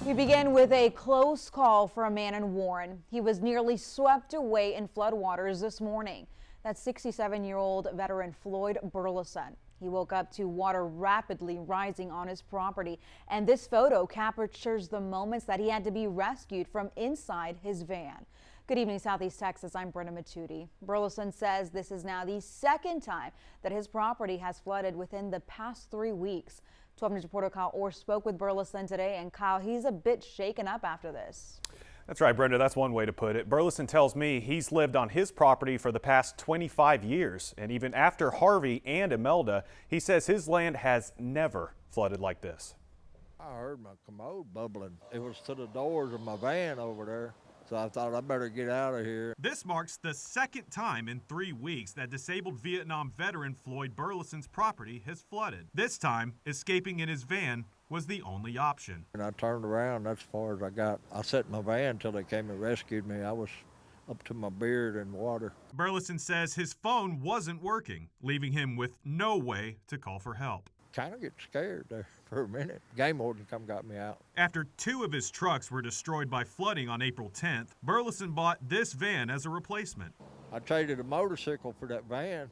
We begin with a close call for a man in Warren. He was nearly swept away in floodwaters this morning. That's 67-year-old veteran Floyd Burleson. He woke up to water rapidly rising on his property, and this photo captures the moments that he had to be rescued from inside his van. Good evening, Southeast Texas. I'm Brenda Matuti. Burleson says this is now the second time that his property has flooded within the past 3 weeks. 12 News reporter Kyle Orr spoke with Burleson today, and Kyle, he's a bit shaken up after this. That's right, Brenda. That's one way to put it. Burleson tells me he's lived on his property for the past 25 years. And even after Harvey and Imelda, he says his land has never flooded like this. I heard my commode bubbling. It was to the doors of my van over there. So I thought I better get out of here. This marks the second time in 3 weeks that disabled Vietnam veteran Floyd Burleson's property has flooded. This time, escaping in his van was the only option. And I turned around, that's as far as I got. I sat in my van until they came and rescued me. I was up to my beard in water. Burleson says his phone wasn't working, leaving him with no way to call for help. Kind of get scared there for a minute. Game warden come got me out. After 2 of his trucks were destroyed by flooding on April 10th, Burleson bought this van as a replacement. I traded a motorcycle for that van.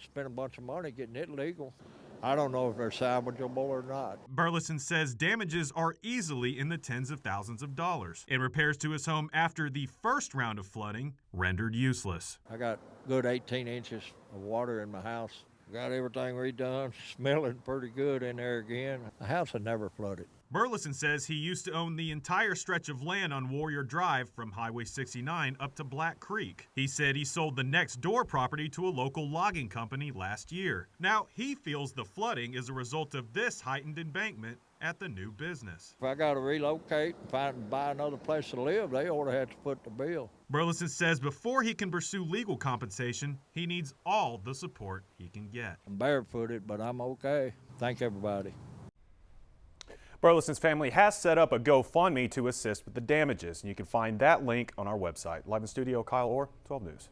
Spent a bunch of money getting it legal. I don't know if they're salvageable or not. Burleson says damages are easily in the tens of thousands of dollars, and repairs to his home after the first round of flooding rendered useless. I got good 18 inches of water in my house. Got everything redone, smelling pretty good in there again. The house had never flooded. Burleson says he used to own the entire stretch of land on Warrior Drive from Highway 69 up to Black Creek. He said he sold the next door property to a local logging company last year. Now he feels the flooding is a result of this heightened embankment at the new business. If I got to relocate and buy another place to live, they ought to have to foot the bill. Burleson says before he can pursue legal compensation, he needs all the support he can get. I'm barefooted, but I'm okay. Thank everybody. Burleson's family has set up a GoFundMe to assist with the damages, and you can find that link on our website. Live in studio, Kyle Orr, 12 News.